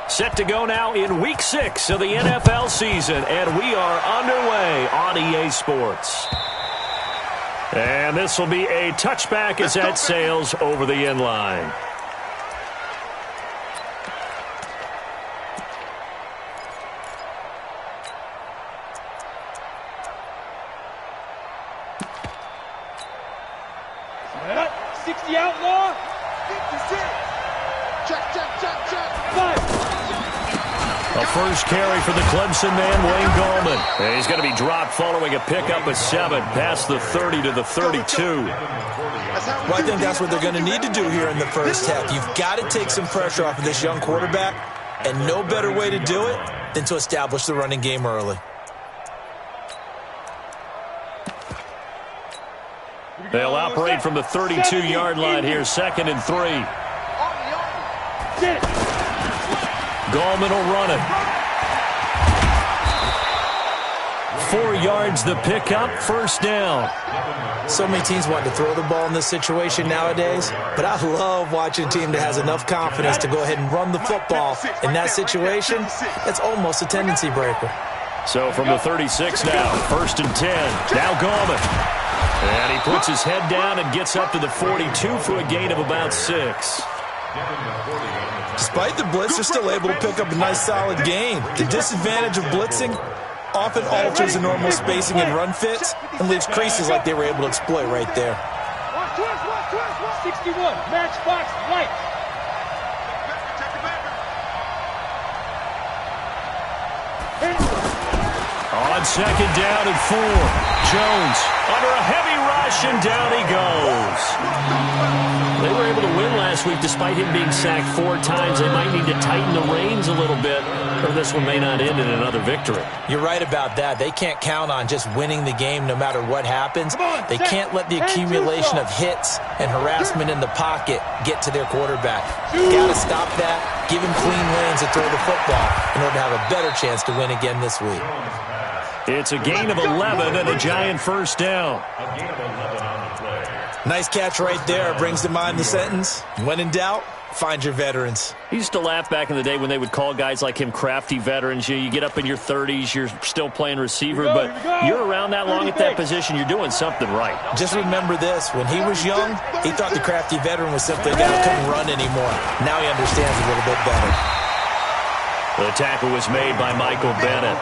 Set to go now in Week 6 of the NFL season, and we are underway on EA Sports. And this will be a touchback as that sails over the end line. Outlaw. 56. Check. A first carry for the Clemson man, Wayne Gallman. And he's going to be dropped following a pickup of 7 past the 30 to the 32. Well, I think that's what they're going to need to do here in the first half. You've got to take some pressure off of this young quarterback, and no better way to do it than to establish the running game early. They'll operate from the 32-yard line here, 2nd and 3. Gallman will run it. 4 yards the pickup, first down. So many teams want to throw the ball in this situation nowadays, but I love watching a team that has enough confidence to go ahead and run the football. In that situation, that's almost a tendency breaker. So from the 36 now, 1st and 10. Now Gallman. And he puts his head down and gets up to the 42 for a gain of about 6. Despite the blitz, they're still able to pick up a nice solid gain. The disadvantage of blitzing often alters the normal spacing and run fits and leaves creases like they were able to exploit right there. 61, matchbox light. On 2nd down and 4. Jones under a heavy rush, and down he goes. They were able to win last week despite him being sacked 4 times. They might need to tighten the reins a little bit, or this one may not end in another victory. You're right about that. They can't count on just winning the game no matter what happens. They can't let the accumulation of hits and harassment in the pocket get to their quarterback. Got to stop that, give him clean lanes to throw the football in order to have a better chance to win again this week. It's a gain of 11 and a Giant first down. Nice catch right there. Brings to mind the sentence, when in doubt, find your veterans. I used to laugh back in the day when they would call guys like him crafty veterans. You get up in your 30s, you're still playing receiver, but you're around that long at that position, you're doing something right. Just remember this. When he was young, he thought the crafty veteran was simply a guy who couldn't run anymore. Now he understands a little bit better. The tackle was made by Michael Bennett.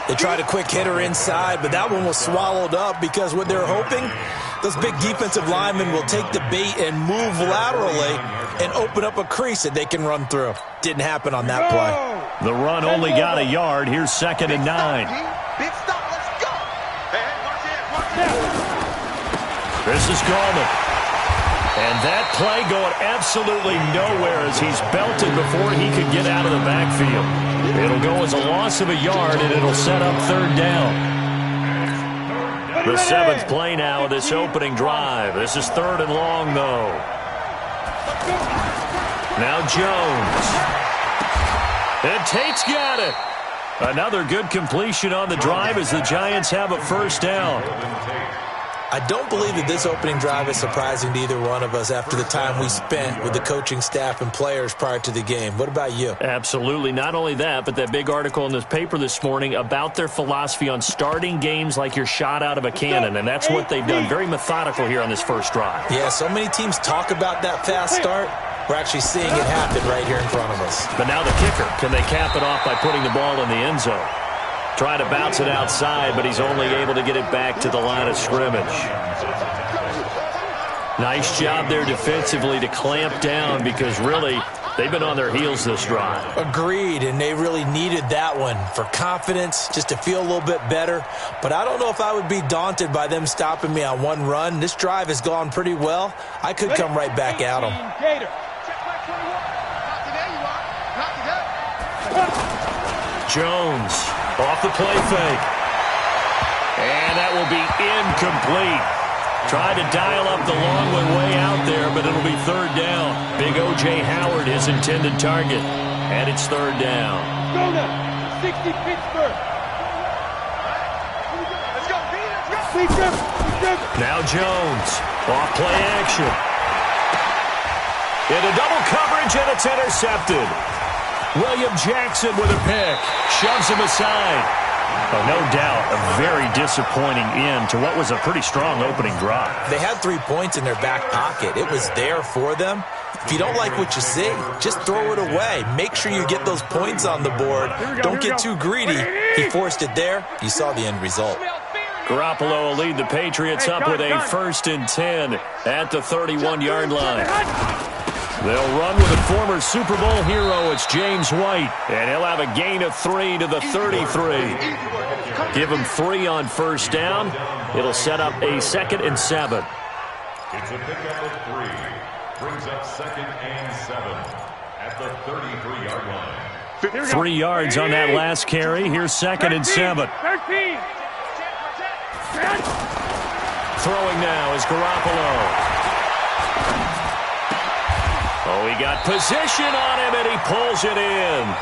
They tried a quick hitter inside, but that one was swallowed up because what they're hoping, those big defensive linemen will take the bait and move laterally and open up a crease that they can run through. Didn't happen on that play. The run only got a yard. Here's 2nd and 9. Big stop, let's go. Hey, watch it. This is Gallman. And that play going absolutely nowhere as he's belted before he could get out of the backfield. It'll go as a loss of a yard, and it'll set up 3rd down. The 7th play now of this opening drive. This is 3rd and long, though. Now Jones. And Tate's got it. Another good completion on the drive as the Giants have a first down. I don't believe that this opening drive is surprising to either one of us after the time we spent with the coaching staff and players prior to the game. What about you? Absolutely. Not only that, but that big article in this paper this morning about their philosophy on starting games like you're shot out of a cannon, and that's what they've done. Very methodical here on this first drive. Yeah, so many teams talk about that fast start. We're actually seeing it happen right here in front of us. But now the kicker, can they cap it off by putting the ball in the end zone? Trying to bounce it outside, but he's only able to get it back to the line of scrimmage. Nice job there defensively to clamp down because really they've been on their heels this drive. Agreed, and they really needed that one for confidence, just to feel a little bit better. But I don't know if I would be daunted by them stopping me on one run. This drive has gone pretty well. I could come right back at them. Jones off the play fake. And that will be incomplete. Tried to dial up the long one way out there, but it'll be 3rd down. Big O.J. Howard, his intended target. And it's 3rd down. Go now. 60 Pittsburgh. Let's go. Now Jones. Off play action. Into double coverage, and it's intercepted. William Jackson with a pick. Shoves him aside. Oh, no doubt a very disappointing end to what was a pretty strong opening drive. They had 3 points in their back pocket. It was there for them. If you don't like what you see, just throw it away. Make sure you get those points on the board. Don't get too greedy. He forced it there. You saw the end result. Garoppolo will lead the Patriots up with a 1st and 10 at the 31-yard line. They'll run with a former Super Bowl hero. It's James White. And he'll have a gain of 3 to the 33. Give him 3 on 1st down. It'll set up a 2nd and 7. It's a pickup of 3. Brings up 2nd and 7 at the 33-yard line. 3 yards on that last carry. Here's 2nd and 7. 13. Throwing now is Garoppolo. Oh, he got position on him, and he pulls it in.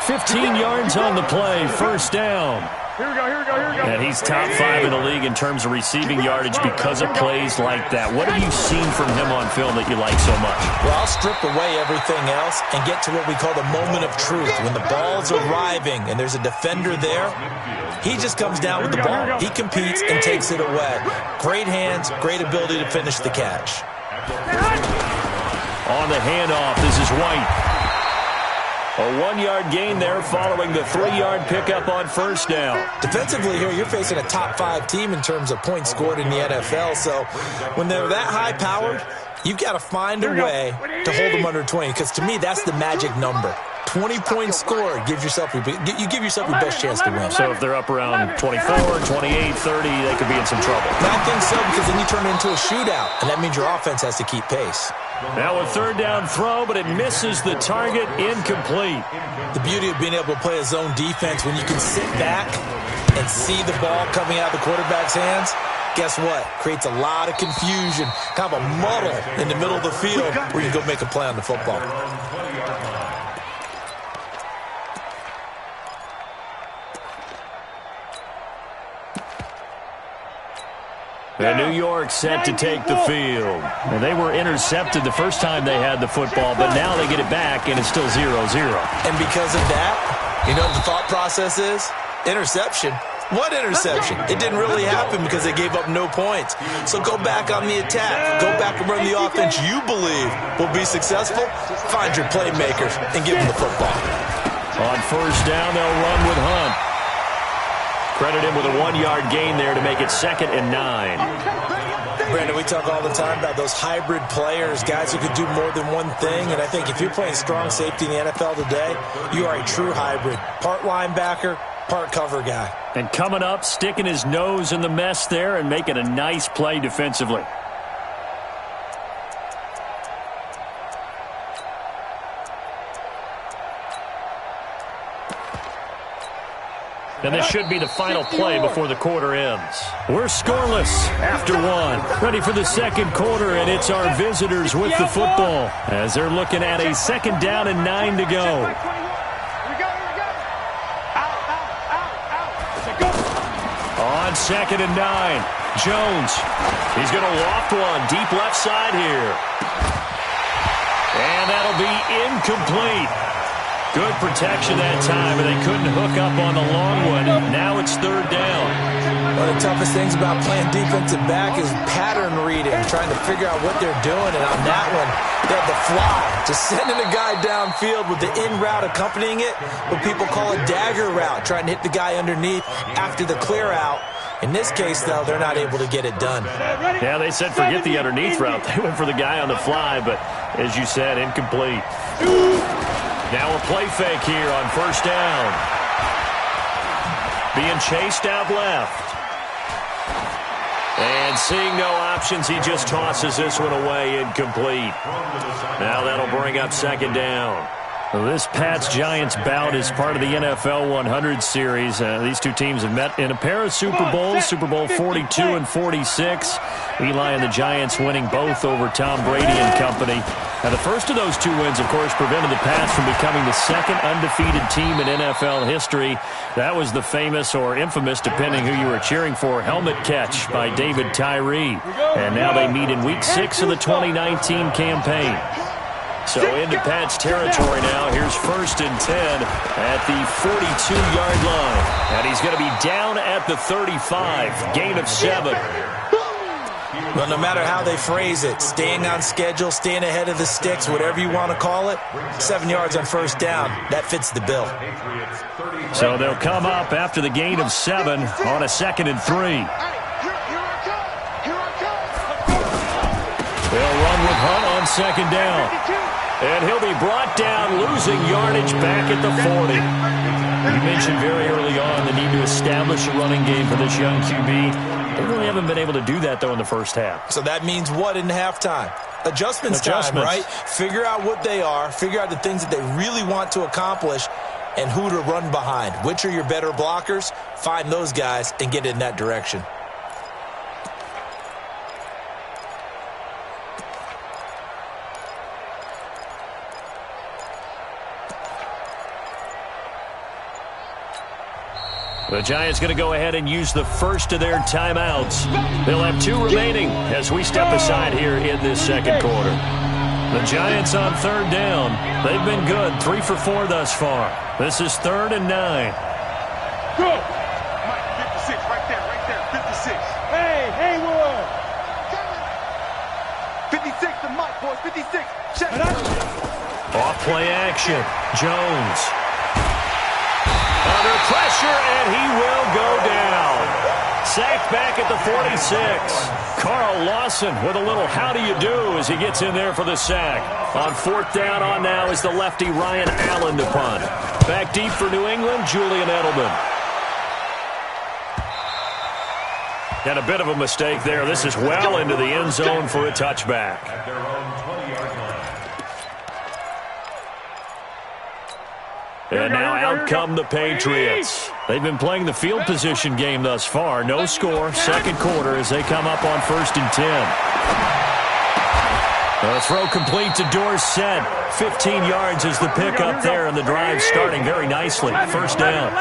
15 yards on the play, 1st down. Here we go. And he's top 5 in the league in terms of receiving yardage because of plays like that. What have you seen from him on film that you like so much? Well, I'll strip away everything else and get to what we call the moment of truth. When the ball's arriving and there's a defender there, he just comes down with the ball. He competes and takes it away. Great hands, great ability to finish the catch. On the handoff, this is White. A 1-yard gain there following the 3-yard pickup on 1st down. Defensively here, you're facing a top 5 team in terms of points scored in the NFL. So when they're that high-powered, you've got to find a way to hold them under 20. Because to me, that's the magic number. 20 points scored gives yourself you give yourself your best chance to win. So if they're up around 24, 28, 30, they could be in some trouble. I think so, because then you turn it into a shootout, and that means your offense has to keep pace. Now a 3rd down throw, but it misses the target, incomplete. The beauty of being able to play a zone defense when you can sit back and see the ball coming out of the quarterback's hands, guess what? Creates a lot of confusion, kind of a muddle in the middle of the field where you can go make a play on the football. And New York set to take the field. And they were intercepted the first time they had the football, but now they get it back, and it's still 0-0. And because of that, you know what the thought process is? Interception. What interception? It didn't really happen because they gave up no points. So go back on the attack. Go back and run the offense you believe will be successful. Find your playmakers and give them the football. On 1st down, they'll run with Hunt. Credit him with a 1-yard gain there to make it 2nd and 9. Brandon, we talk all the time about those hybrid players, guys who can do more than one thing. And I think if you're playing strong safety in the NFL today, you are a true hybrid. Part linebacker, part cover guy. And coming up, sticking his nose in the mess there and making a nice play defensively. And this should be the final play before the quarter ends. We're scoreless after 1. Ready for the 2nd quarter, and it's our visitors with the football as they're looking at a 2nd down and 9 to go. On 2nd and 9, Jones. He's going to loft one deep left side here. And that'll be incomplete. Good protection that time, and they couldn't hook up on the long one. Now it's 3rd down. One of the toughest things about playing defensive back is pattern reading, trying to figure out what they're doing. And on that one, they had the fly, just sending a guy downfield with the in route accompanying it, what people call a dagger route, trying to hit the guy underneath after the clear out. In this case, though, they're not able to get it done. Yeah, they said forget the underneath route. They went for the guy on the fly, but as you said, incomplete. Now a play fake here on 1st down. Being chased out left. And seeing no options, he just tosses this one away, incomplete. Now that'll bring up 2nd down. This Pats-Giants bout is part of the NFL 100 series. These two teams have met in a pair of Super Bowls, Super Bowl 42 and 46. Eli and the Giants winning both over Tom Brady and company. Now, the first of those 2 wins, of course, prevented the Pats from becoming the 2nd undefeated team in NFL history. That was the famous or infamous, depending who you were cheering for, helmet catch by David Tyree. And now they meet in Week 6 of the 2019 campaign. So into Pat's territory now. Here's 1st and 10 at the 42-yard line. And he's going to be down at the 35. Gain of 7. Well, no matter how they phrase it, staying on schedule, staying ahead of the sticks, whatever you want to call it, 7 yards on 1st down, that fits the bill. So they'll come up after the gain of 7 on a 2nd and 3. They'll run with Hunt on 2nd down. And he'll be brought down, losing yardage back at the 40. You mentioned very early on the need to establish a running game for this young QB. They really haven't been able to do that, though, in the first half. So that means what in halftime? Adjustments time, right? Figure out what they are, figure out the things that they really want to accomplish, and who to run behind. Which are your better blockers? Find those guys and get in that direction. The Giants going to go ahead and use the first of their timeouts. They'll have 2 remaining as we step aside here in this 2nd quarter. The Giants on 3rd down. They've been good, 3 for 4 thus far. This is 3rd and 9. Go! Mike, 56, right there, 56. Hey, Haywood! 56 to Mike, boys, 56. Check it out. Off play action. Jones. Under pressure, and he will go down. Sacked back at the 46. Carl Lawson with a little how do you do as he gets in there for the sack. On 4th down on now is the lefty Ryan Allen to punt. Back deep for New England, Julian Edelman. And a bit of a mistake there. This is well into the end zone for a touchback. At their own 20-yard line. And now out come the Patriots. They've been playing the field position game thus far. No score, 2nd quarter as they come up on 1st and 10. The throw complete to Dorsett. 15 yards is the pickup there, and the drive starting very nicely. 1st down.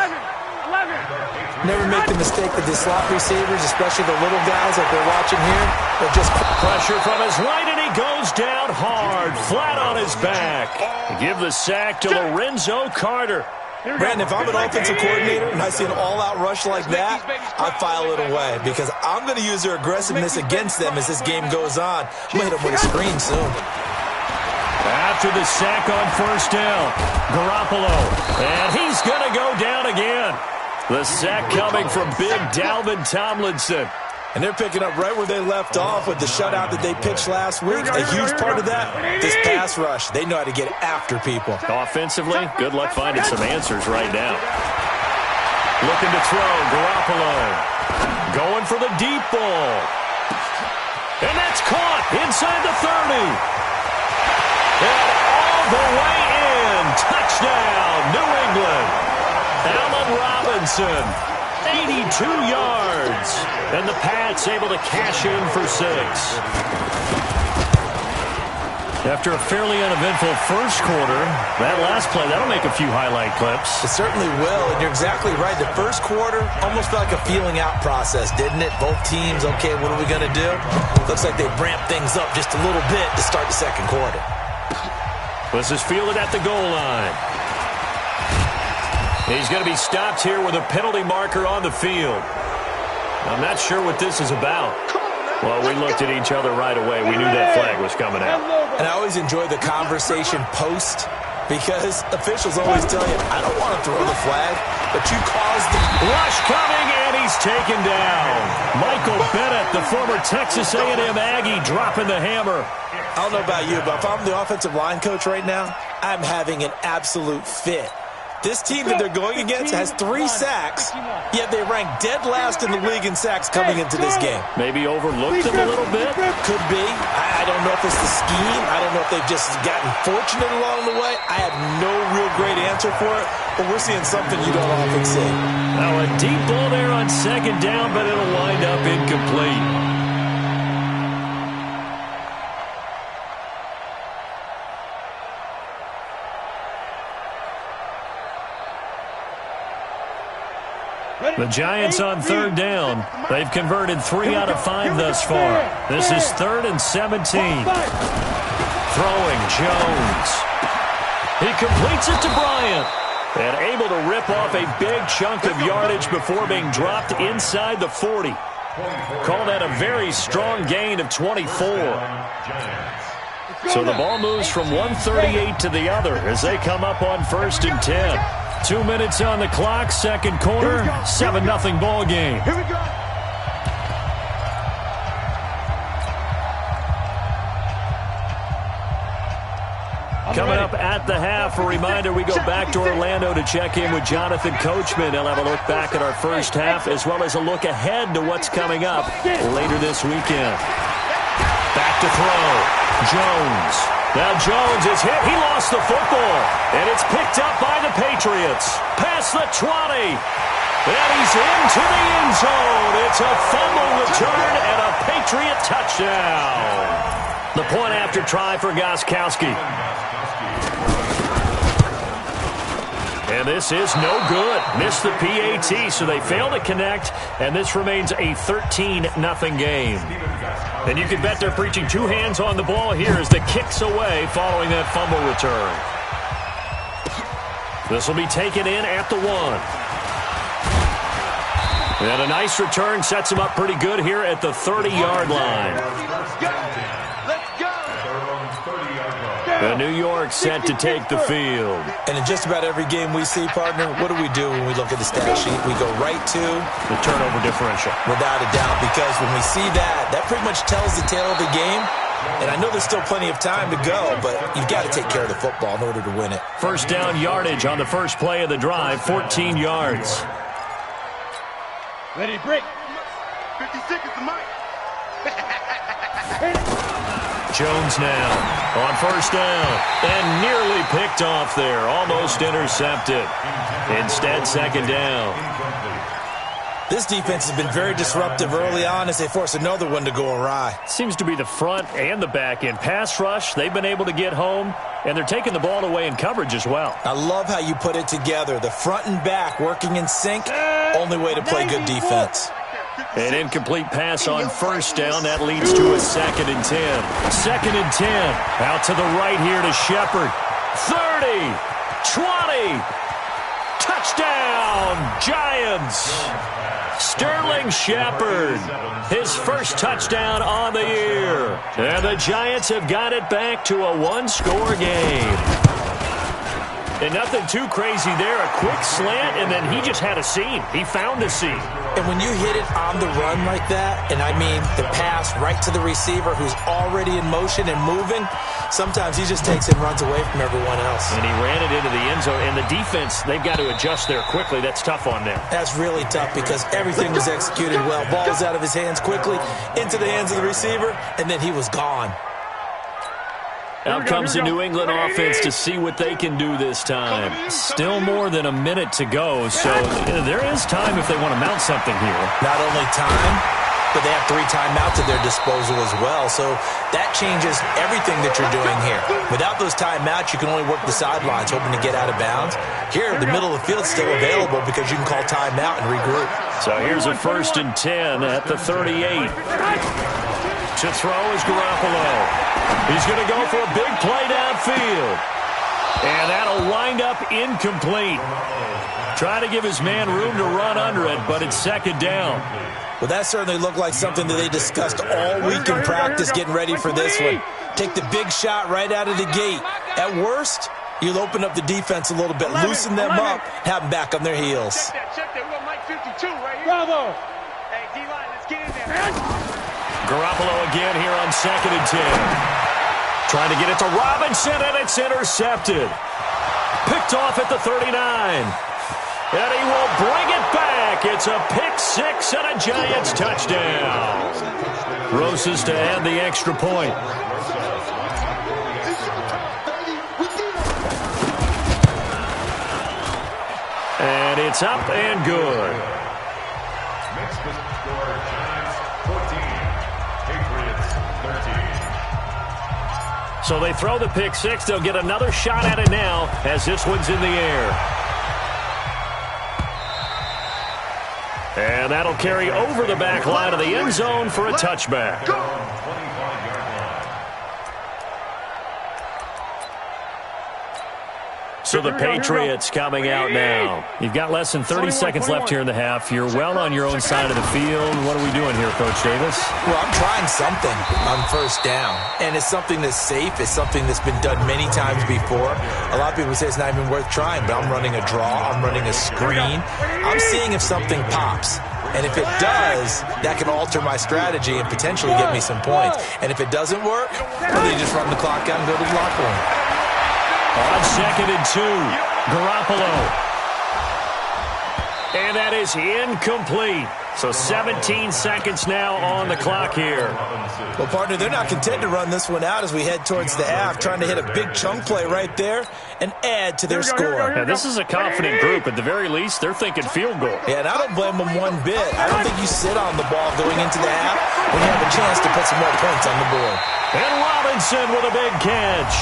Never make the mistake that the slot receivers, especially the little guys that they're watching here, they're just pressure from his right, and he goes down hard, flat on his back. Give the sack to Lorenzo Carter. Brandon, if I'm an offensive coordinator and I see an all-out rush like that, I file it away because I'm going to use their aggressiveness against them as this game goes on. I'm going to hit them with a screen soon. After the sack on 1st down, Garoppolo, and he's going to go down again. The sack coming from big Dalvin Tomlinson. And they're picking up right where they left off with the shutout that they pitched last week. A huge part of that, this pass rush. They know how to get after people. Offensively, good luck finding some answers right now. Looking to throw, Garoppolo. Going for the deep ball. And that's caught inside the 30. And all the way in. Touchdown, New England. Allen Robinson, 82 yards. And the Pats able to cash in for 6. After a fairly uneventful first quarter, that last play, that'll make a few highlight clips. It certainly will, and you're exactly right. The first quarter almost felt like a feeling out process, didn't it? Both teams, okay, what are we going to do? Looks like they ramped things up just a little bit to start the 2nd quarter. This is fielded at the goal line. He's going to be stopped here with a penalty marker on the field. I'm not sure what this is about. Well, we looked at each other right away. We knew that flag was coming out. And I always enjoy the conversation post because officials always tell you, I don't want to throw the flag, but you caused the rush coming, and he's taken down. Michael Bennett, the former Texas A&M Aggie, dropping the hammer. I don't know about you, but if I'm the offensive line coach right now, I'm having an absolute fit. This team that they're going against has 3 sacks, yet they rank dead last in the league in sacks coming into this game. Maybe overlooked them a little bit? Could be. I don't know if it's the scheme. I don't know if they've just gotten fortunate along the way. I have no real great answer for it, but we're seeing something you don't often see. Now a deep ball there on 2nd down, but it'll wind up incomplete. The Giants on 3rd down. They've converted 3 out of 5 thus far. This is 3rd and 17. Throwing, Jones. He completes it to Bryant. And able to rip off a big chunk of yardage before being dropped inside the 40. Call that a very strong gain of 24. So the ball moves from 138 to the other as they come up on 1st and 10. 2 minutes on the clock, second quarter, 7-0 ball game. Here we go. Coming up at the half, a reminder, we go back to Orlando to check in with Jonathan Coachman. He'll have a look back at our first half as well as a look ahead to what's coming up later this weekend. Back to throw. Jones. Now Jones is hit. He lost the football. And it's picked up by the Patriots. Past the 20. And he's into the end zone. It's a fumble return and a Patriot touchdown. The point after try for Gostkowski. And this is no good. Missed the PAT, so they fail to connect, and this remains a 13-0 game. And you can bet they're preaching two hands on the ball here as the kick's away following that fumble return. This will be taken in at the 1. And a nice return sets him up pretty good here at the 30-yard line. New York set to take the field. And in just about every game we see, partner, what do when we look at the stat sheet? We go right to the turnover differential. Without a doubt, because when we see that, that pretty much tells the tale of the game. And I know there's still plenty of time to go, but you've got to take care of the football in order to win it. First down yardage on the first play of the drive, 14 yards. Ready, break. 50 seconds to Mike. Jones now on first down and nearly picked off there, almost intercepted. Instead, second down. This defense has been very disruptive early on as they force another one to go awry. Seems to be the front and the back end. Pass rush, they've been able to get home, and they're taking the ball away in coverage as well. I love how you put it together. The front and back working in sync, only way to play good defense. An incomplete pass on first down. That leads to a 2nd and 10. 2nd and 10. Out to the right here to Shepard. 30. 20. Touchdown, Giants. Sterling Shepard. His first touchdown on the year. And the Giants have got it back to a one-score game. And nothing too crazy there. A quick slant, and then he just had a seam. He found a seam. And when you hit it on the run like that, and I mean the pass right to the receiver who's already in motion and moving, sometimes he just takes it and runs away from everyone else. And he ran it into the end zone. And the defense, they've got to adjust there quickly. That's tough on them. That's really tough because everything was executed well. Ball's out of his hands quickly, into the hands of the receiver, and then he was gone. Out comes the New England offense to see what they can do this time. Still more than a minute to go, so there is time if they want to mount something here. Not only time, but they have 3 timeouts at their disposal as well, so that changes everything that you're doing here. Without those timeouts, you can only work the sidelines, hoping to get out of bounds. Here, the middle of the field is still available because you can call timeout and regroup. So here's a 1st and 10 at the 38. To throw is Garoppolo. He's going to go for a big play downfield. And that'll wind up incomplete. Trying to give his man room to run under it, but it's 2nd down. Well, that certainly looked like something that they discussed all week in practice getting ready for this one. Take the big shot right out of the gate. At worst, you'll open up the defense a little bit, loosen them up, have them back on their heels. Check that. We got Mike 52 right here. Bravo. Hey, D-line, let's get in there. Garoppolo again here on 2nd and 10. Trying to get it to Robinson, and it's intercepted. Picked off at the 39. And he will bring it back. It's a pick 6 and a Giants touchdown. Roses to add the extra point. And it's up and good. Next to score, Giants 14, Patriots 13. So they throw the pick 6. They'll get another shot at it now as this one's in the air. And that'll carry over the back line of the end zone for a touchback. So the Patriots coming out now. You've got less than 30 seconds left here in the half. You're well on your own side of the field. What are we doing here, Coach Davis? Well, I'm trying something on first down, and it's something that's safe. It's something that's been done many times before. A lot of people say it's not even worth trying, but I'm running a draw. I'm running a screen. I'm seeing if something pops. And if it does, that can alter my strategy and potentially get me some points. And if it doesn't work, well, then you just run the clock out and go to the locker room. On 2nd and 2, Garoppolo. And that is incomplete. So 17 seconds now on the clock here. Well, partner, they're not content to run this one out as we head towards the half, trying to hit a big chunk play right there and add to their score. Now, this is a confident group. At the very least, they're thinking field goal. Yeah, and I don't blame them one bit. I don't think you sit on the ball going into the half when you have a chance to put some more points on the board. And Robinson with a big catch.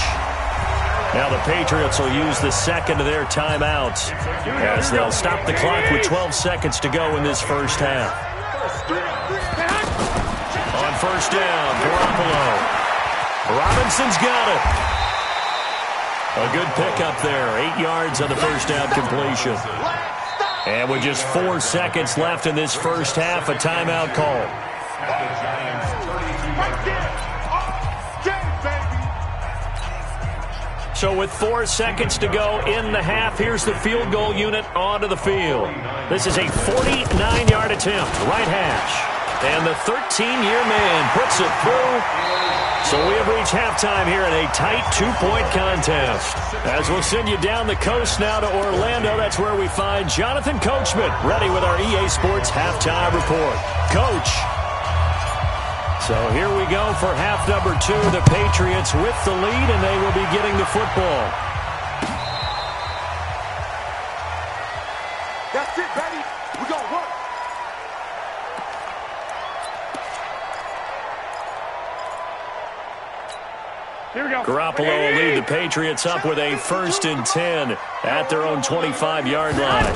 Now the Patriots will use the second of their timeouts as they'll stop the clock with 12 seconds to go in this first half. On first down, Garoppolo. Robinson's got it. A good pickup there. 8 yards on the first down completion. And with just 4 seconds left in this first half, a timeout call. So with 4 seconds to go in the half, here's the field goal unit onto the field. This is a 49-yard attempt, right hash. And the 13-year man puts it through. So we have reached halftime here in a tight 2-point contest. As we'll send you down the coast now to Orlando, that's where we find Jonathan Coachman ready with our EA Sports halftime report. Coach. So here we go for half number 2. The Patriots with the lead, and they will be getting the football. That's it, baby. We're going to work. Here we go. Garoppolo will lead the Patriots up with a 1st and 10 at their own 25-yard line.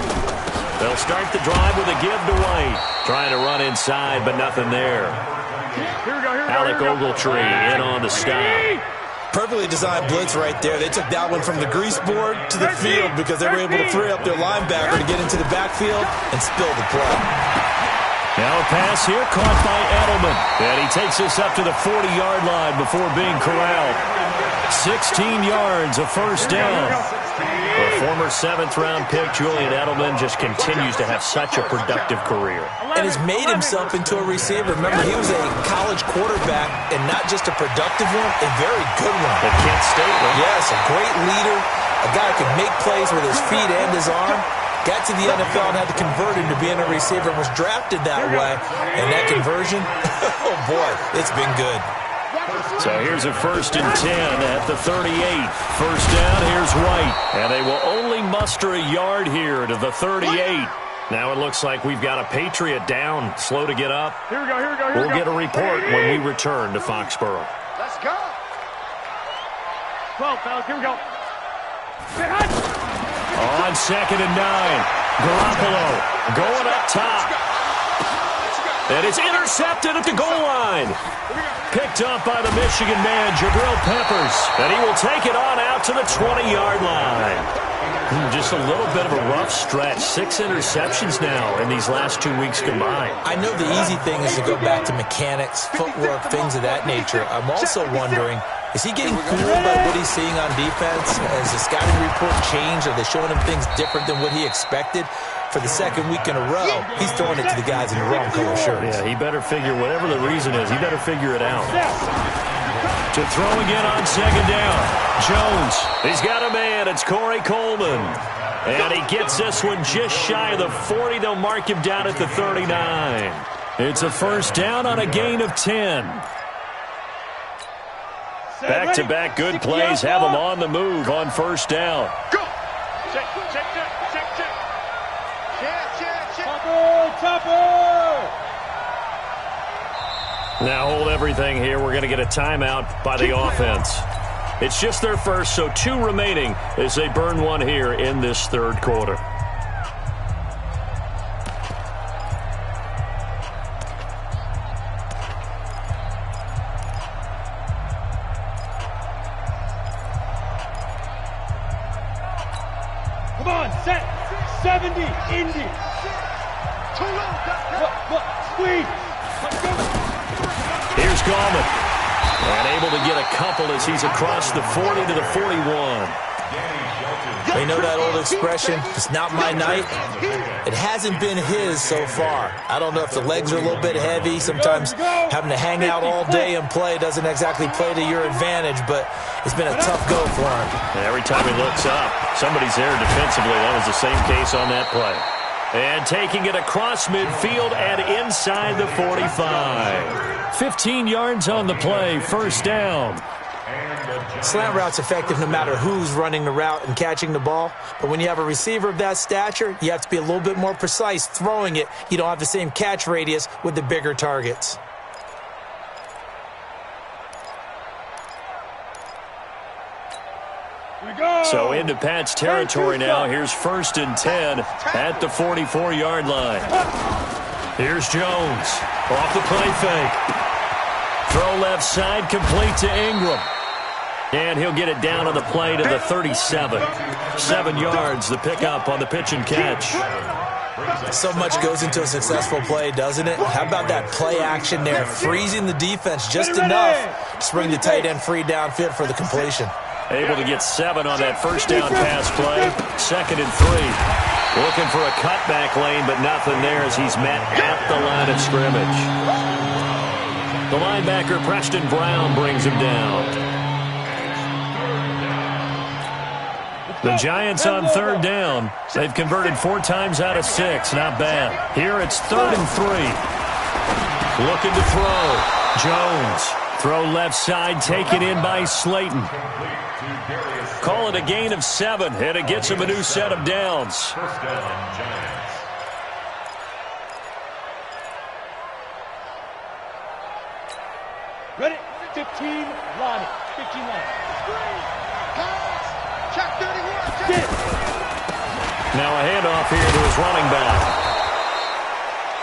They'll start the drive with a give to White. Trying to run inside, but nothing there. Alec Ogletree in on the stop. Perfectly designed blitz right there. They took that one from the grease board to the field because they were able to free up their linebacker to get into the backfield and spill the play. Now a pass here caught by Edelman. And he takes us up to the 40-yard line before being corralled. 16 yards, a first down. The former 7th-round pick, Julian Edelman, just continues to have such a productive career. And has made himself into a receiver. Remember, he was a college quarterback, and not just a productive one, a very good one. At Kent State, right? Yes, a great leader, a guy who could make plays with his feet and his arm. Got to the NFL and had to convert him to being a receiver and was drafted that way. And that conversion, oh boy, it's been good. So here's a 1st and 10 at the 38. First down, here's White. And they will only muster a yard here to the 38. Now it looks like we've got a Patriot down, slow to get up. Here we go, here we go, We'll get a report when we return to Foxborough. Let's go. 12, fellas, here we go. On 2nd and 9, Garoppolo going up top. And it's intercepted at the goal line. Picked up by the Michigan man, Jabril Peppers. And he will take it on out to the 20-yard line. Just a little bit of a rough stretch. 6 interceptions now in these last 2 weeks combined. I know the easy thing is to go back to mechanics, footwork, things of that nature. I'm also wondering, is he getting fooled by what he's seeing on defense? Has the scouting report changed? Are they showing him things different than what he expected? For the 2nd week in a row, he's throwing it to the guys in the wrong color shirts. Yeah, he better figure, whatever the reason is, he better figure it out. To throw again on 2nd down. Jones, he's got a man. It's Corey Coleman. And he gets this one just shy of the 40. They'll mark him down at the 39. It's a first down on a gain of 10. Back-to-back good plays have them on the move on first down. Go. Check, check, check, check, check. Check. Topper. Now hold everything here. We're going to get a timeout by the offense. It's just their first, so 2 remaining as they burn one here in this 3rd quarter. Set. 70. Indy. Squeeze. Here's Gallman. And able to get a couple as he's across the 40 to the 41. They know that old expression, it's not my night. It hasn't been his so far. I don't know if the legs are a little bit heavy. Sometimes having to hang out all day and play doesn't exactly play to your advantage, but it's been a tough go for him. And every time he looks up, somebody's there defensively. That was the same case on that play. And taking it across midfield and inside the 45. 15 yards on the play, first down. Slant route's effective no matter who's running the route and catching the ball. But when you have a receiver of that stature, you have to be a little bit more precise throwing it. You don't have the same catch radius with the bigger targets. So into Pat's territory now. Here's 1st and 10 at the 44-yard line. Here's Jones. Off the play fake. Throw left side, complete to Ingram. And he'll get it down on the play to the 37. 7 yards, the pickup on the pitch and catch. So much goes into a successful play, doesn't it? How about that play action there? Freezing the defense just enough to bring the tight end free downfield for the completion. Able to get 7 on that first down pass play. 2nd and 3. Looking for a cutback lane, but nothing there as he's met at the line of scrimmage. The linebacker, Preston Brown, brings him down. The Giants on 3rd down. They've converted 4 times out of 6. Not bad. Here it's 3rd and 3. Looking to throw. Jones. Throw left side, taken in by Slayton. Call it a gain of 7, and it gets him a new set of downs. First down, Giants. Ready? 15 line. 15 line. Check 31. Now a handoff here to his running back.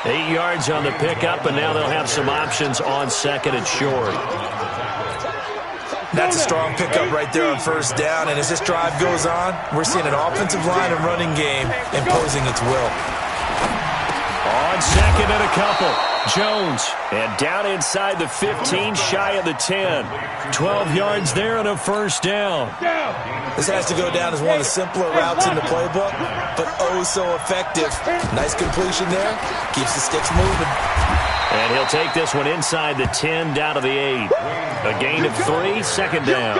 8 yards on the pickup, and now they'll have some options on 2nd and short. That's a strong pickup right there on 1st down, and as this drive goes on, we're seeing an offensive line and running game imposing its will. On 2nd and a couple. Jones, and down inside the 15, shy of the 10. 12 yards there and a 1st down. This has to go down as one of the simpler routes in the playbook, but oh so effective. Nice completion there. Keeps the sticks moving. And he'll take this one inside the 10, down to the 8. A gain of 3, 2nd down.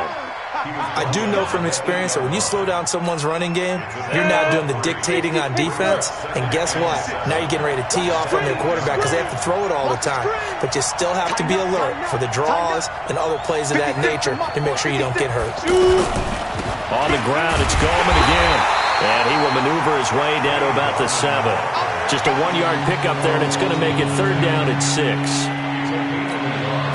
I do know from experience that when you slow down someone's running game, you're now doing the dictating on defense. And guess what? Now you're getting ready to tee off on their quarterback because they have to throw it all the time. But you still have to be alert for the draws and other plays of that nature to make sure you don't get hurt. On the ground, it's Gallman again. And he will maneuver his way down to about the 7. Just a 1-yard pickup there, and it's going to make it 3rd down at 6.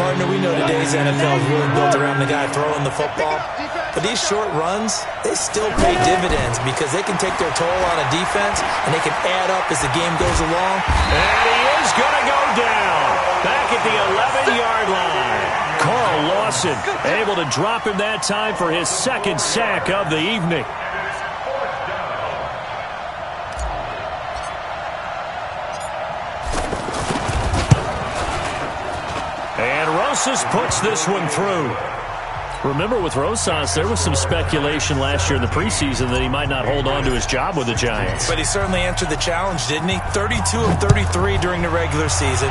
Partner, we know today's NFL is really built around the guy throwing the football. But these short runs, they still pay dividends because they can take their toll on a defense, and they can add up as the game goes along. And he is going to go down. Back at the 11-yard line. Carl Lawson able to drop him that time for his 2nd sack of the evening. And Rosas puts this one through. Remember, with Rosas, there was some speculation last year in the preseason that he might not hold on to his job with the Giants. But he certainly answered the challenge, didn't he? 32 of 33 during the regular season,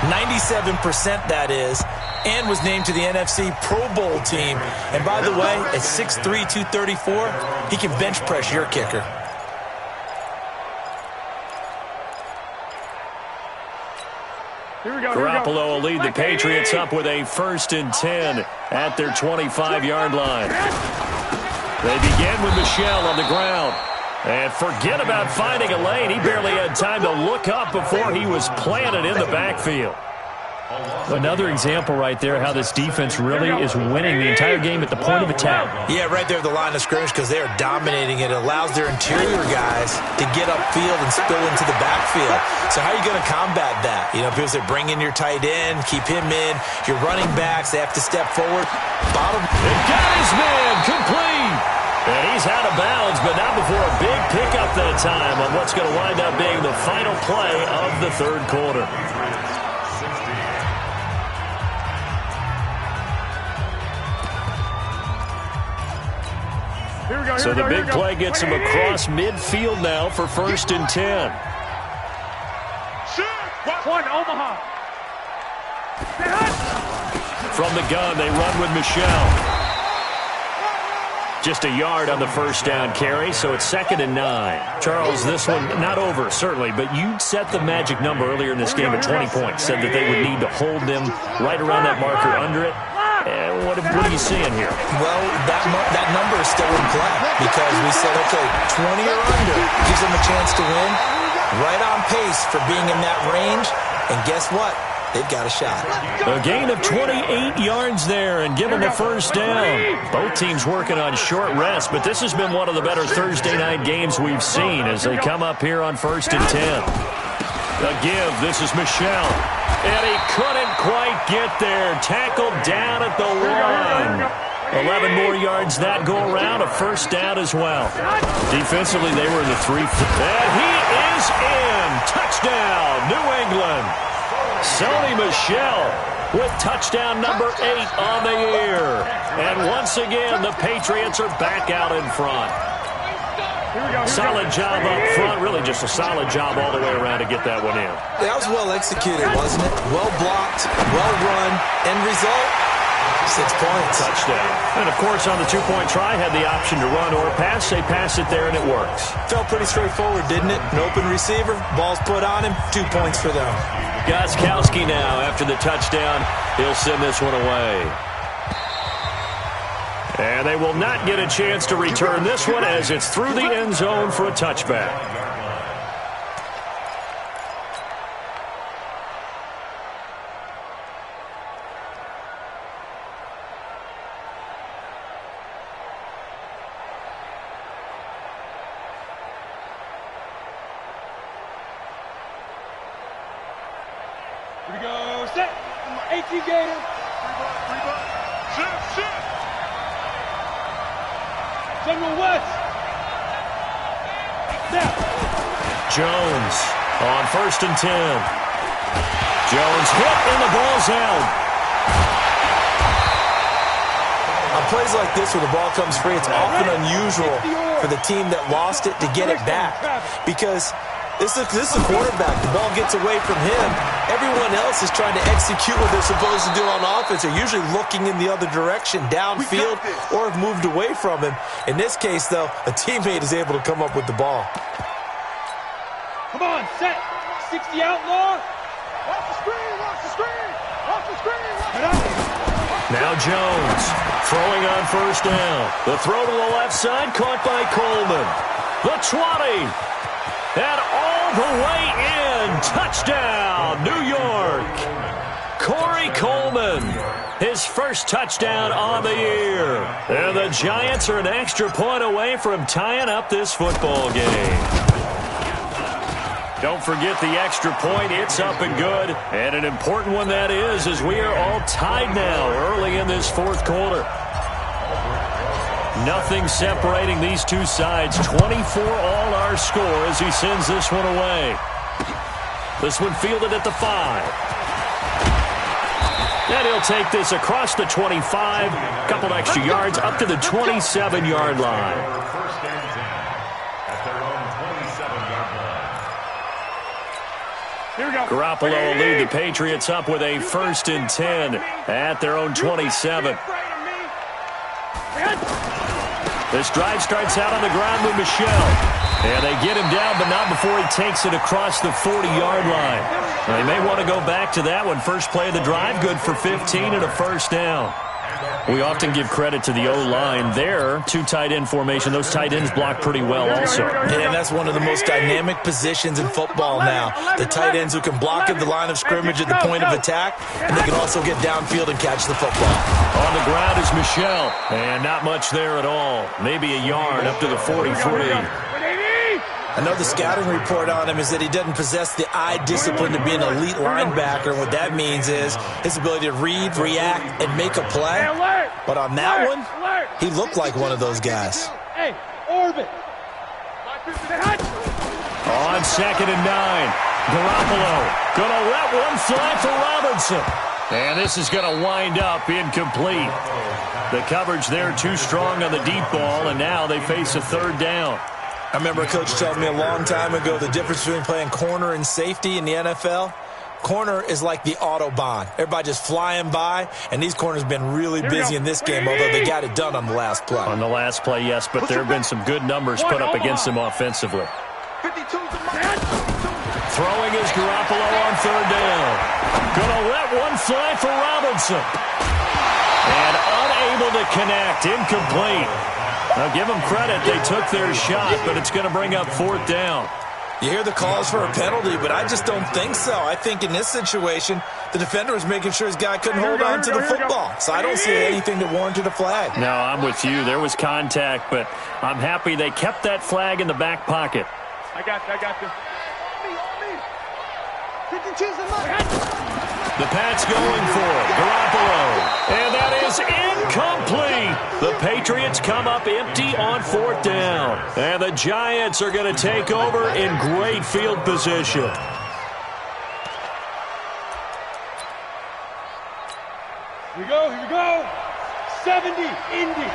97% that is, and was named to the NFC Pro Bowl team. And by the way, at 6'3", 234, he can bench press your kicker. Garoppolo will lead the Patriots up with a 1st and 10 at their 25-yard line. They begin with Michel on the ground. And forget about finding a lane. He barely had time to look up before he was planted in the backfield. Another example right there how this defense really is winning the entire game at the point of attack. Yeah, right there at the line of scrimmage because they are dominating it. It allows their interior guys to get upfield and spill into the backfield. So how are you going to combat that? You know, people say bring in your tight end, keep him in. Your running backs, they have to step forward. It got his man complete. And he's out of bounds, but not before a big pickup that time on what's going to wind up being the final play of the third quarter. So the big play gets him across midfield now for 1st and 10. One, Omaha. From the gun, they run with Michelle. Just a yard on the first down carry, so it's 2nd and 9. Charles, this one not over, certainly, but you set the magic number earlier in this game at 20 points, said that they would need to hold them right around that marker under it. What are you seeing here? Well, that number is still in play because we said, okay, 20 or under gives them a chance to win. Right on pace for being in that range. And guess what? They've got a shot. A gain of 28 yards there and give them a first down. Both teams working on short rest, but this has been one of the better Thursday night games we've seen as they come up here on 1st and 10. A give. This is Michelle. And he couldn't quite get there. Tackled down at the line. 11 more yards that go around. A first down as well. Defensively, they were in the 3. And he is in. Touchdown, New England. Sony Michel with touchdown number 8 on the year. And once again, the Patriots are back out in front. Solid job up front. Really just a solid job all the way around to get that one in. That was well executed, wasn't it? Well blocked, well run. End result, 6 points. Touchdown. And, of course, on the 2-point try, had the option to run or pass. They pass it there, and it works. Felt pretty straightforward, didn't it? An open receiver, ball's put on him, 2 points for them. Gostkowski now, after the touchdown, he'll send this one away. And they will not get a chance to return this one as it's through the end zone for a touchback. Here we go, set. 18 Gator. Set. General West. Now. Jones on 1st and 10. Jones hit and the ball's out. On plays like this where the ball comes free, it's often unusual for the team that lost it to get it back because this is a quarterback. The ball gets away from him. Everyone else is trying to execute what they're supposed to do on offense. They're usually looking in the other direction, downfield, or have moved away from him. In this case, though, a teammate is able to come up with the ball. Come on, set. 60 outlaw. Watch the screen, watch the screen, watch the screen. Now Jones throwing on first down. The throw to the left side, caught by Coleman. The 20. And all the way in. Touchdown, New York. Corey Coleman, his first touchdown on the year. And the Giants are an extra point away from tying up this football game. Don't forget the extra point. It's up and good. And an important one that is, as we are all tied now early in this fourth quarter. Nothing separating these two sides. 24 all our score as he sends this one away. This one fielded at the 5. And he'll take this across the 25. A couple extra yards up to the 27-yard line. First and 10 at their own 27-yard line. Here we go. Garoppolo will lead the Patriots up with a 1st and 10 at their own 27. This drive starts out on the ground with Michel. And they get him down, but not before he takes it across the 40-yard line. Now, they may want to go back to that one. First play of the drive, good for 15 and a first down. We often give credit to the O-line there. 2 tight end formation. Those tight ends block pretty well also. And that's one of the most dynamic positions in football now. The tight ends who can block at the line of scrimmage at the point of attack, and they can also get downfield and catch the football. On the ground is Michel. And not much there at all. Maybe a yard up to the 43. Another scouting report on him is that he doesn't possess the eye discipline to be an elite linebacker. And what that means is his ability to read, react, and make a play. But on that one, he looked like one of those guys. Hey, orbit. On 2nd and 9, Garoppolo going to let one fly for Robinson. And this is going to wind up incomplete. The coverage there too strong on the deep ball, and now they face a 3rd down. I remember a coach telling me a long time ago the difference between playing corner and safety in the NFL. Corner is like the Autobahn. Everybody just flying by, and these corners have been really busy in this game, although they got it done on the last play. On the last play, yes, but there have been some good numbers put up against them offensively. 52's the Throwing is Garoppolo on 3rd down. Gonna let one fly for Robinson. And unable to connect, incomplete. Now give them credit, they took their shot, but it's going to bring up 4th down. You hear the calls for a penalty, but I just don't think so. I think in this situation, the defender was making sure his guy couldn't hold on to the football. So I don't see anything that warranted a flag. No, I'm with you. There was contact, but I'm happy they kept that flag in the back pocket. I got you. The Pats going for it. Garoppolo. And that is incomplete. The Patriots come up empty on 4th down. And the Giants are going to take over in great field position. Here we go. 70, Indy.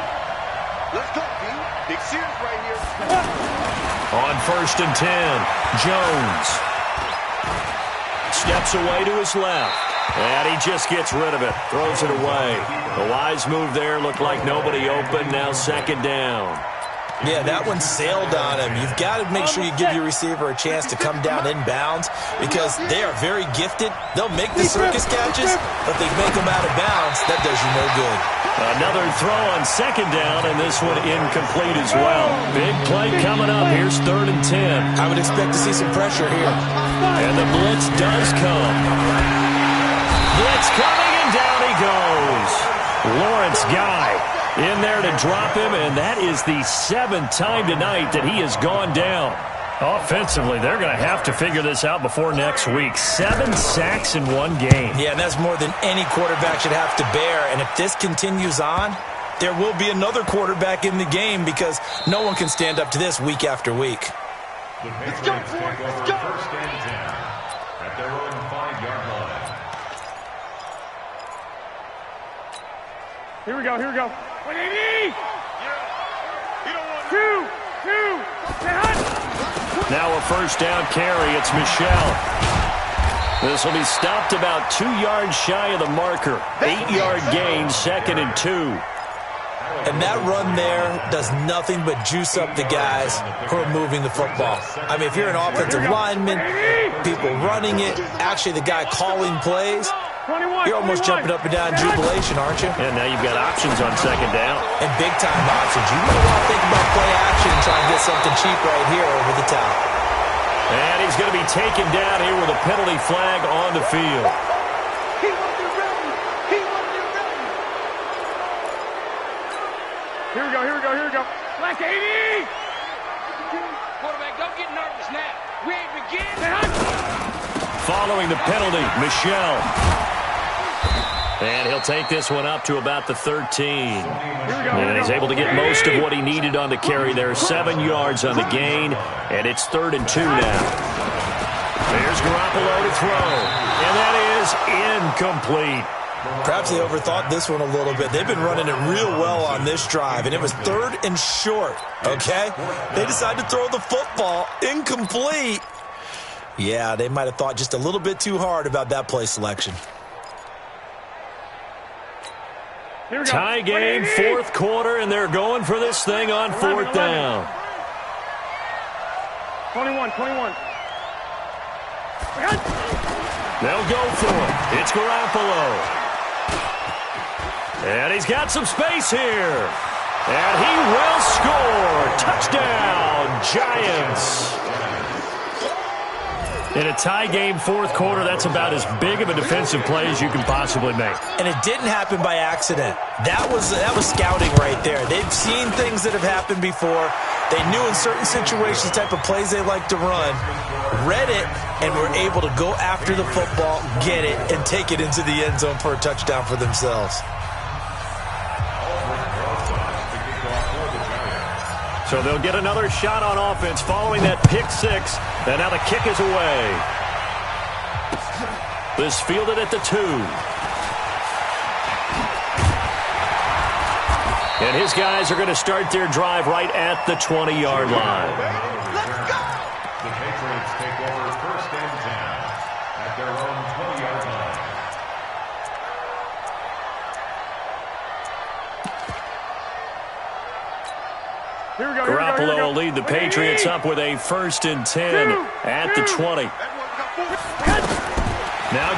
Let's go, B. Big series right here. On 1st and 10, Jones steps away to his left. And he just gets rid of it. Throws it away. The wise move there. Looked like nobody open. Now 2nd down. Yeah, that one sailed on him. You've got to make sure you give your receiver a chance to come down inbounds because they are very gifted. They'll make the circus catches, but they make them out of bounds. That does you no good. Another throw on 2nd down, and this one incomplete as well. Big play coming up. Here's 3rd and 10. I would expect to see some pressure here. And the blitz does come. Blitz coming, and down he goes. Lawrence Guy in there to drop him, and that is the 7th time tonight that he has gone down. Offensively, they're going to have to figure this out before next week. 7 sacks in one game. Yeah, and that's more than any quarterback should have to bear. And if this continues on, there will be another quarterback in the game because no one can stand up to this week after week. Let's go, boys. Let's go. 1st and 10 at their own 5-yard line. Here we go. 180. Two. Now a 1st down carry. It's Michelle. This will be stopped about 2 yards shy of the marker. 8-yard gain, 2nd and 2. And that run there does nothing but juice up the guys who are moving the football. I mean, if you're an offensive lineman, people running it, actually the guy calling plays, you're almost jumping up and down in jubilation, aren't you? And now you've got options on 2nd down. And big-time options. You might want to think about play action and try and get something cheap right here over the top. And he's going to be taken down here with a penalty flag on the field. Here we go. Black 80. Quarterback, don't get nervous now. We ain't beginning. Following the penalty, Michelle. And he'll take this one up to about the 13. And he's able to get most of what he needed on the carry there. 7 yards on the gain, and it's 3rd and 2 now. There's Garoppolo to throw, and that is incomplete. Perhaps they overthought this one a little bit. They've been running it real well on this drive, and it was 3rd and short, okay? They decided to throw the football incomplete. Yeah, they might have thought just a little bit too hard about that play selection. Tie game, 4th quarter, and they're going for this thing on 4th down. 21. They'll go for it. It's Garoppolo. And he's got some space here. And he will score. Touchdown, Giants. In a tie game, 4th quarter, that's about as big of a defensive play as you can possibly make. And it didn't happen by accident. That was scouting right there. They've seen things that have happened before. They knew in certain situations the type of plays they like to run, read it, and were able to go after the football, get it, and take it into the end zone for a touchdown for themselves. So they'll get another shot on offense following that pick six. And now the kick is away. This fielded at the 2. And his guys are going to start their drive right at the 20-yard line. Let's go! The Patriots take over 1st and 10 at their own 20-yard line. Garoppolo will lead the Patriots up with a 1st and 10 at the 20. Now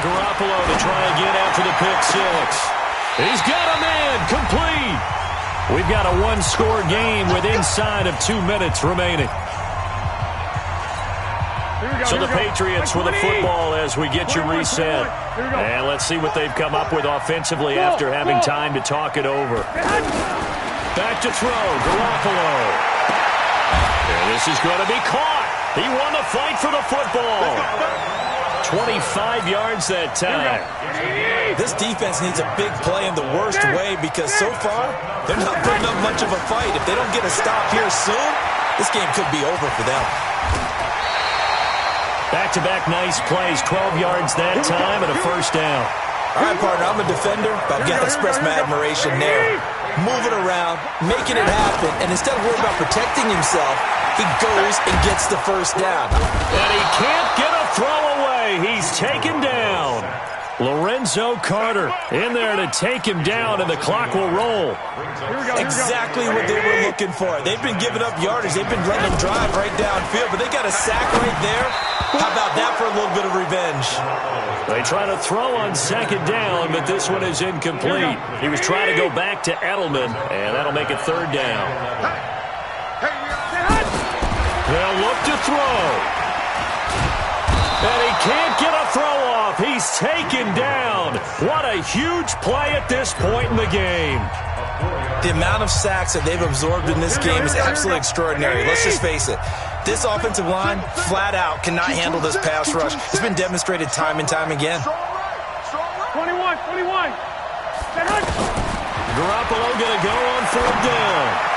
Garoppolo to try again after the pick six. He's got a man complete. We've got a one-score game with inside of 2 minutes remaining. So the Patriots with the football as we get you reset. And let's see what they've come up with offensively after having time to talk it over. Back to throw, Garoppolo. And this is going to be caught. He won the fight for the football. 25 yards that time. This defense needs a big play in the worst way because so far, they're not putting up much of a fight. If they don't get a stop here soon, this game could be over for them. Back-to-back nice plays, 12 yards that time and a 1st down. All right, partner, I'm a defender, but I've got to express my admiration there. Moving around, making it happen, and instead of worrying about protecting himself, he goes and gets the 1st down. And he can't get a throw away. He's taken down. Lorenzo Carter in there to take him down, and the clock will roll. Exactly what they were looking for. They've been giving up yardage. They've been letting them drive right downfield, but they got a sack right there. How about that for a little bit of revenge? They try to throw on 2nd down, but this one is incomplete. He was trying to go back to Edelman, and that'll make it 3rd down. They'll look to throw. And he can't get a throw off. He's taken down. What a huge play at this point in the game. The amount of sacks that they've absorbed in this game is absolutely extraordinary. Let's just face it. This offensive line, flat out, cannot handle this pass rush. It's been demonstrated time and time again. 21. Garoppolo going to go on 4th down.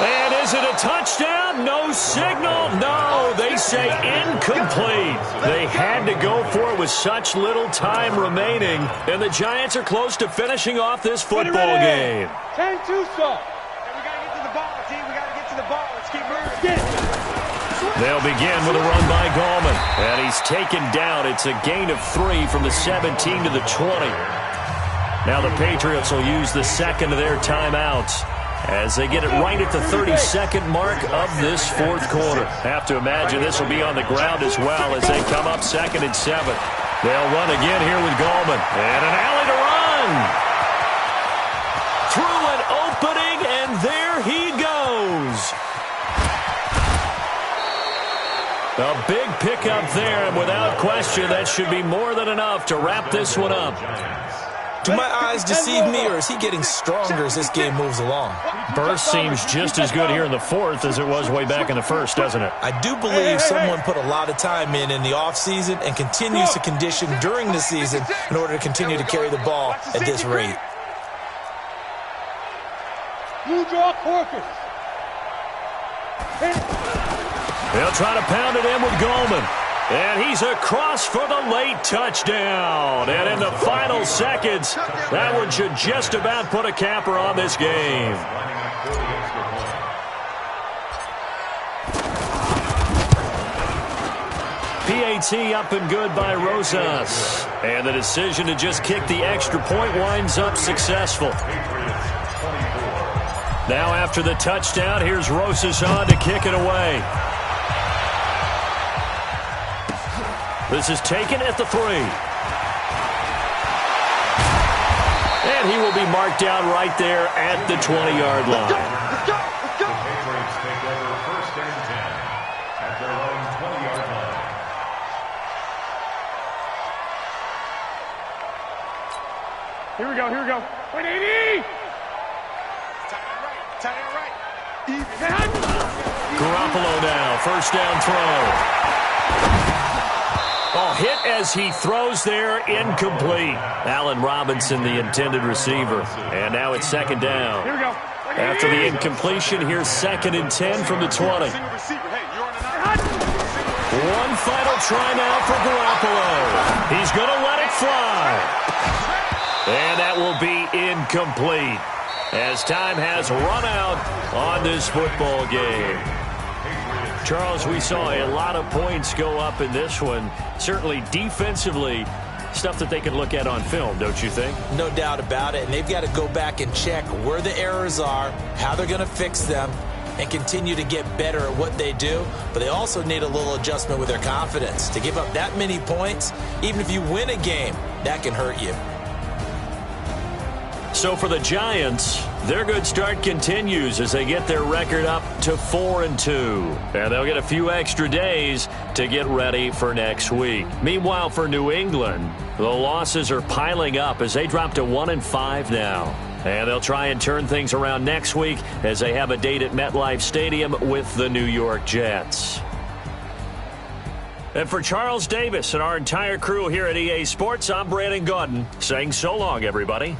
And is it a touchdown? No signal. No, they say incomplete. They had to go for it with such little time remaining. And the Giants are close to finishing off this football game. 10-2, so. We got to get to the ball, team. We got to get to the ball. Let's keep moving. They'll begin with a run by Gallman. And he's taken down. It's a gain of 3 from the 17 to the 20. Now the Patriots will use the 2nd of their timeouts as they get it right at the 32nd mark of this 4th quarter. Have to imagine this will be on the ground as well as they come up 2nd and 7. They'll run again here with Gallman. And an alley to run. Through an opening, and there he goes. A big pickup there, and without question, that should be more than enough to wrap this one up. Do my eyes deceive me, or is he getting stronger as this game moves along? Burst seems just as good here in the 4th as it was way back in the 1st, doesn't it? I do believe someone put a lot of time in the offseason and continues to condition during the season in order to continue to carry the ball at this rate. You draw Corpus. They'll try to pound it in with Gallman. And he's across for the late touchdown. And in the final seconds, that one should just about put a capper on this game. PAT up and good by Rosas. And the decision to just kick the extra point winds up successful. Now after the touchdown, here's Rosas on to kick it away. This is taken at the 3. And he will be marked down right there at the 20-yard line. Let's go! The Patriots take over 1st and 10 at their own 20-yard line. Here we go. 180! Tight end right. Garoppolo now, 1st down throw. Oh, hit as he throws there, incomplete. Allen Robinson, the intended receiver. And now it's 2nd down. Here we go. After the incompletion, here's 2nd and 10 from the 20. One final try now for Garoppolo. He's going to let it fly. And that will be incomplete as time has run out on this football game. Charles, we saw a lot of points go up in this one. Certainly defensively, stuff that they can look at on film, don't you think? No doubt about it. And they've got to go back and check where the errors are, how they're going to fix them, and continue to get better at what they do. But they also need a little adjustment with their confidence. To give up that many points, even if you win a game, that can hurt you. So for the Giants, their good start continues as they get their record up to 4-2. And they'll get a few extra days to get ready for next week. Meanwhile, for New England, the losses are piling up as they drop to 1-5 now. And they'll try and turn things around next week as they have a date at MetLife Stadium with the New York Jets. And for Charles Davis and our entire crew here at EA Sports, I'm Brandon Gaudin saying so long, everybody.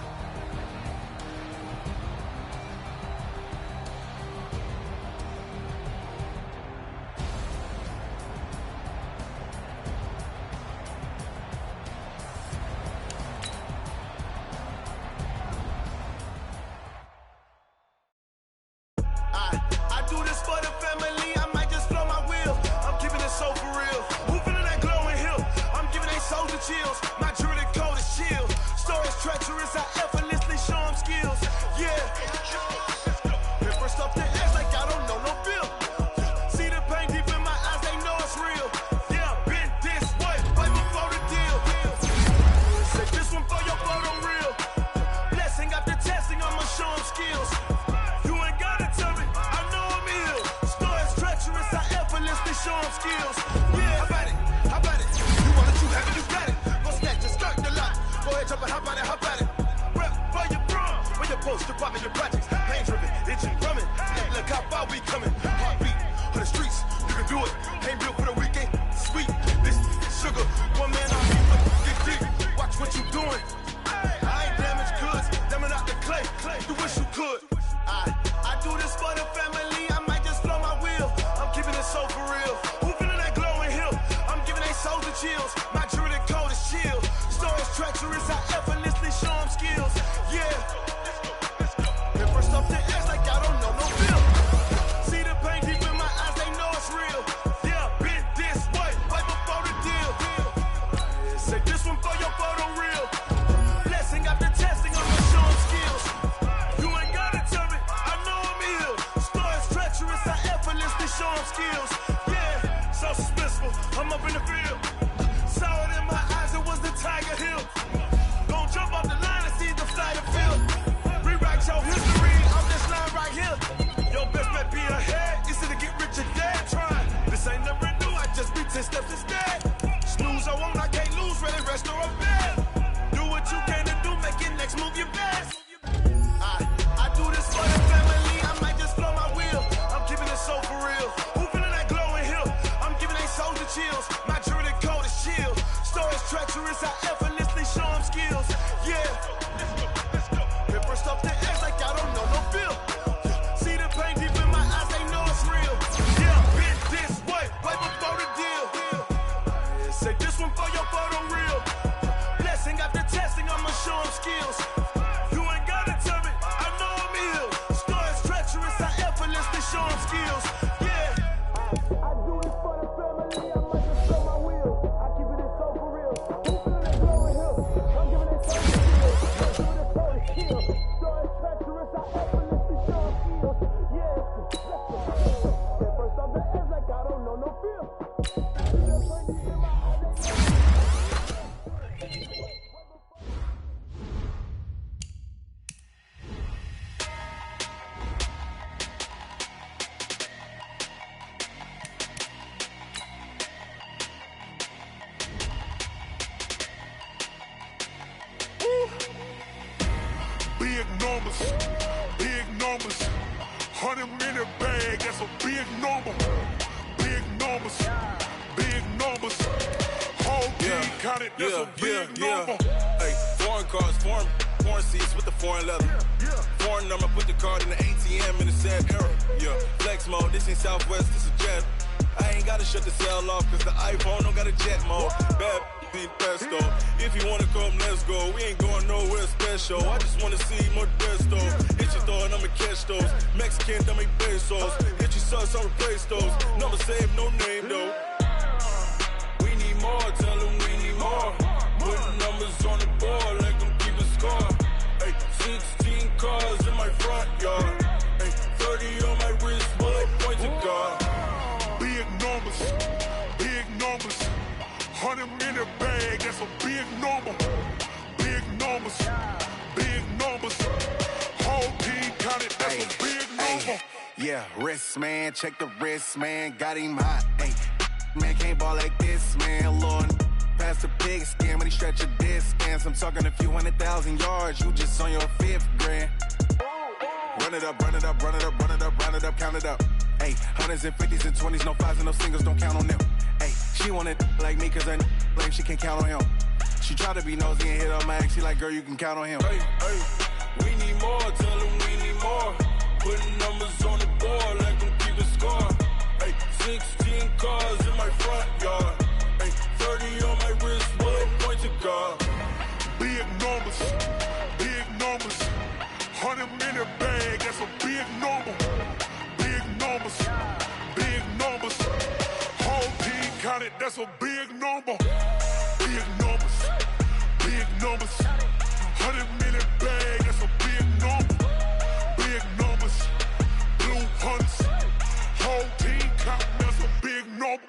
Big numbers, 100 minute bag, that's a big number. Big numbers, big numbers. Whole team counted, that's a big number. Hey, foreign cars, foreign seats with the foreign leather. Foreign number, put the card in the ATM. flex mode. This ain't Southwest, this is jet. I ain't gotta shut the cell off, cause the iPhone don't got a jet mode. Bad be pesto. If you wanna come, let's go. We ain't going nowhere special. I just wanna see more desto. Hit your thought, I'ma catch those. Mexican, dame pesos. Hit your sus, I'll replace those. Number save, no name though. We need more, tell them we need more. Putting numbers on the board, like them keep a score. Ay, 16 cars in my front yard. Ay, 30 on my wrist, bullet point to God. Big numbers, big numbers. 100 in the bag, that's a big number. Big numbers, big numbers. Whole team counted, that's a big number. Yeah, wrist man, check the wrist man, got him hot. Ay, man can't ball like this, man. Lord, past the pig skin when he stretch a disc. I'm talking a few 100,000 yards, you just on your 5th grand. Run it up, run it up, run it up, run it up, run it up, count it up. Ay, hundreds and 50s and 20s, no 5s and no singles, don't count on them. Ay, she want it like me cause her blame, she can't count on him. She try to be nosy and hit up my ex, she like, girl, you can count on him. Hey, hey, we need more, tell them we need more. Putting numbers on the board like them keep a score. Hey, 16 cars in my front yard. Hey, 30 on my wrist, bullet point to God. Big numbers, big numbers. 100 in the bag, that's a big number. Big numbers, big numbers. Whole team counted, that's a big number. Big numbers, big numbers. 100 in the bag, that's a big number. Big numbers, blue hunts. Whole team counting, that's a big number.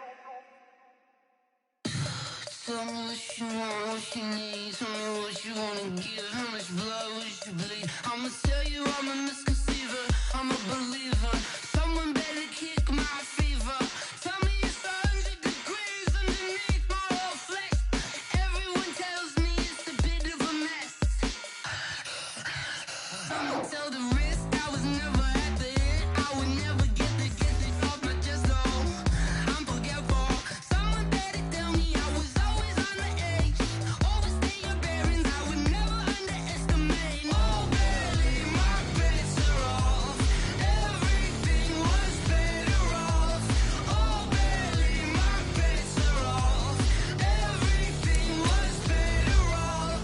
Tell me what you want, what you need. Tell me what you wanna give. How much blood would you bleed? I'ma tell you I'm a misconceiver, I'm a believer. Someone better kick my fever. Tell me it's 100 degrees underneath my whole flesh. Everyone tells me it's a bit of a mess. I'ma tell the wrist I was never at the hit. I would never get it off my chest though. I'm forgetful. Someone better tell me I was always on the edge. Overstay your bearings, I would never underestimate. Oh, barely, my bets are off. Everything was better off. Oh, barely, my bets are off. Everything was better off.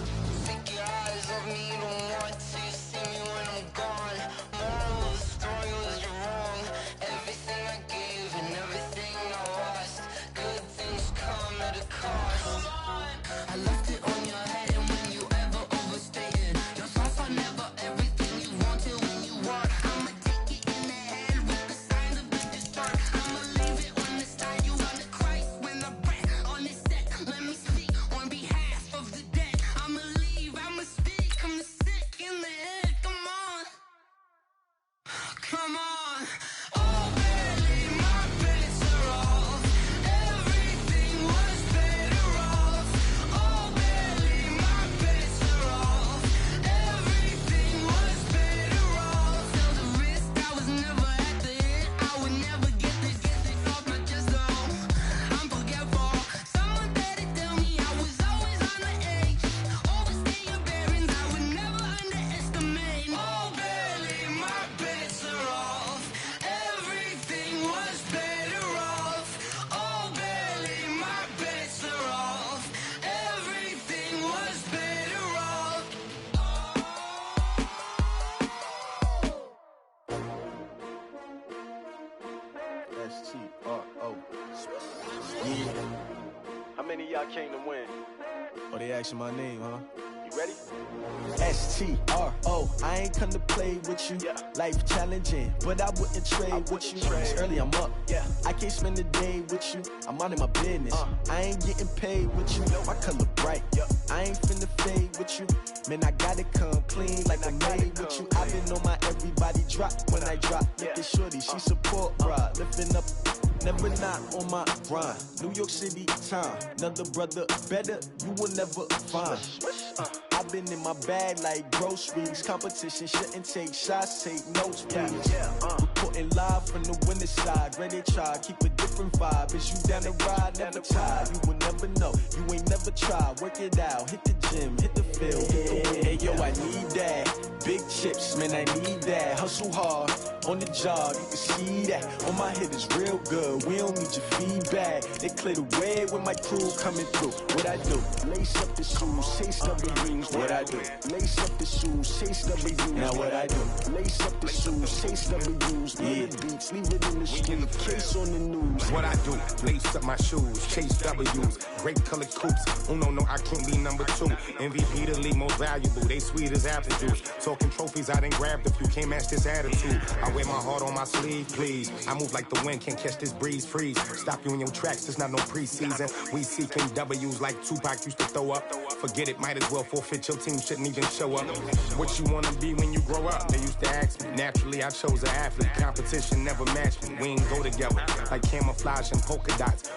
Take your eyes off me, you don't want to see me when I'm gone. Moral of the story was you're wrong. Everything I gave and everything I lost. Good things come at a cost. I left it on your head, and when you ever overstated, your thoughts are never everything you wanted when you want. I'ma take it in the head with the signs of the disturbed. I'ma leave it on the side. You on the Christ when the breath on this set. Let me speak on behalf of the dead. I'ma leave, I'ma speak. I'm the sick in the head. Come on, come on. Oh, barely, my bets are off. Everything was better off. Oh, barely, my bets are off. Everything was better off. Tell the wrist I was never at the hit. I would never get it off my chest though. I'm forgetful. Someone better tell me I was always on the edge. Overstay your bearings, I would never underestimate. Oh, barely, my bets are off. Everything was better off. Oh, barely, my bets are off. Everything was better off. S-T-R-O. Yeah. How many of y'all came to win? Oh, they asking my name, huh? You ready? S-T-R-O. I ain't come to play with you. Yeah. Life challenging, but I wouldn't trade with you. trade. It's early, I'm up. Yeah. I can't spend the day with you. I'm out in my business. I ain't getting paid with you. My color bright. I ain't finna fade with you. Man, I gotta come clean like I'm made with you. I've been on my everybody drop when I drop. Look at shorty, she support ride. Lifting up, never not on my grind. New York City time. Another brother better, you will never find. I've been in my bag like groceries. Competition shouldn't take shots, take notes, please. Reporting live from the winner's side. Ready to try, keep a different vibe. Is you down the ride, never tired. You will never know, you ain't never tried. Work it out, hit the gym, hit the field. Hey yo, I need that. Big chips, man, I need that. Hustle hard, on the job, you can see that. On my head is real good, we don't need your feedback. They clear the way with my crew coming through. What I do? Lace up the shoes, chase W's. What I do? Lace up the shoes, chase W's. Now what I do? Lace up the shoes, chase W's. Yeah, beats, leave it in the street, case on the news. What I do? Lace up my shoes, chase W's. Great colored coops. No, I can't be number 2. MVP the league most valuable. They sweet as apple juice. Talking trophies, I done grabbed a few. Can't match this attitude. I wear my heart on my sleeve, please. I move like the wind, can't catch this breeze. Freeze. Stop you in your tracks. It's not no preseason. We seeking W's like Tupac used to throw up. Forget it, might as well forfeit. Your team shouldn't even show up. What you wanna be when you grow up? They used to ask me. Naturally, I chose an athlete. Competition never matched me. We ain't go together like camouflage and polka dots.